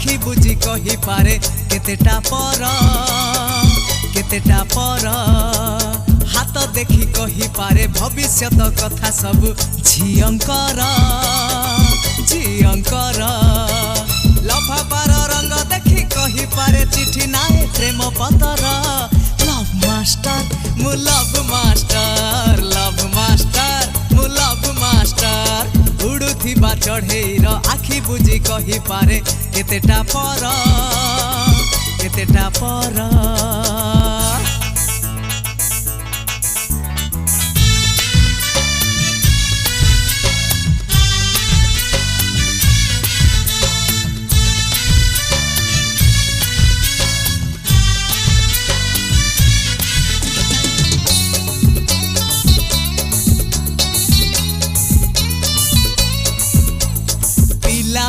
आखि बुझी कही पारे केतेटा पर हाथ देखी कही पारे भविष्यत कथा सब झियंकर लफापार रंग देखी कही पारे चिठी नाए प्रेम पतर लव मास्टर मु लव मास्टर मु लव मास्टर उड़ुथिबा चढ़ेईर आखि बुझी कही पारे केतेटा पर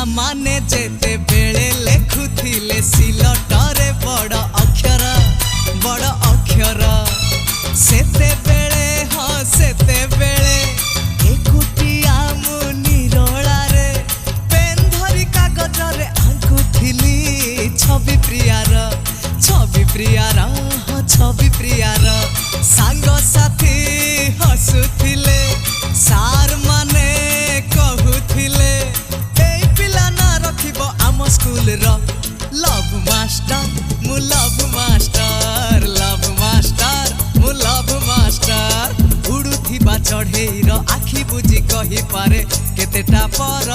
माने जेते बेले लेखुथिले सिलटरे बड़ अक्षर सेते बेले हाँ सेते बेले एकुटिया मु निरोला रे पेन धरी कागज रे आंकुथिली छवि प्रियार सांग साथी हसुथिले सार माने कहुथिले स्कूल रो लव मास्टर मु लव मास्टर उड़ुथिबा चढ़ेईर आखि बुझी कही पारे केतेटा पर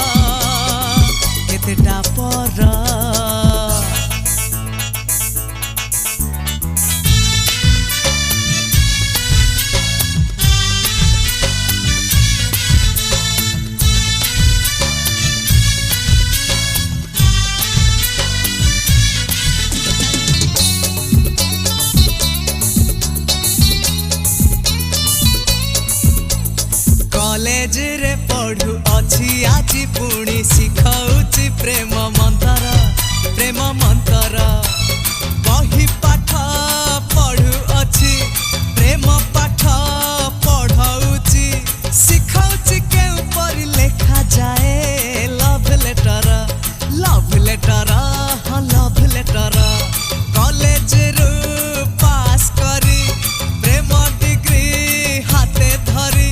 कॉलेज रे पढ़ु अछि आजि पुणी शिखाउछि प्रेम मंतर बही पाठ पढ़ु अछि प्रेम पाठ पढ़ाउछि शिखाउछि के ऊपर लेखा जाए लव लेटर कॉलेज रू पास करी प्रेम डिग्री हाथे धरी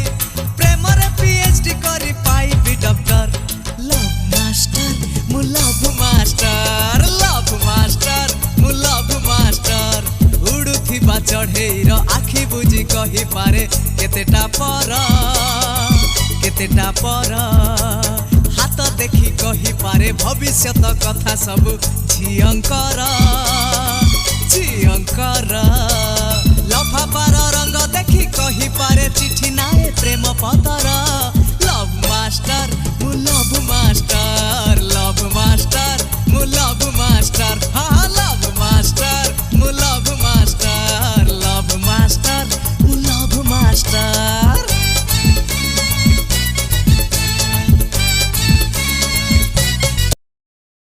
PhD करी पाइबी डॉक्टर लव मास्टर मु लव मास्टर उड़ुथिबा चढ़ेईर आखि बुझी कही पारे केतेटा पर हाथ देखी कही पारे भविष्यत कथा सब झियंकर लफापार रंग देखी कही पारे चिठी नाए प्रेम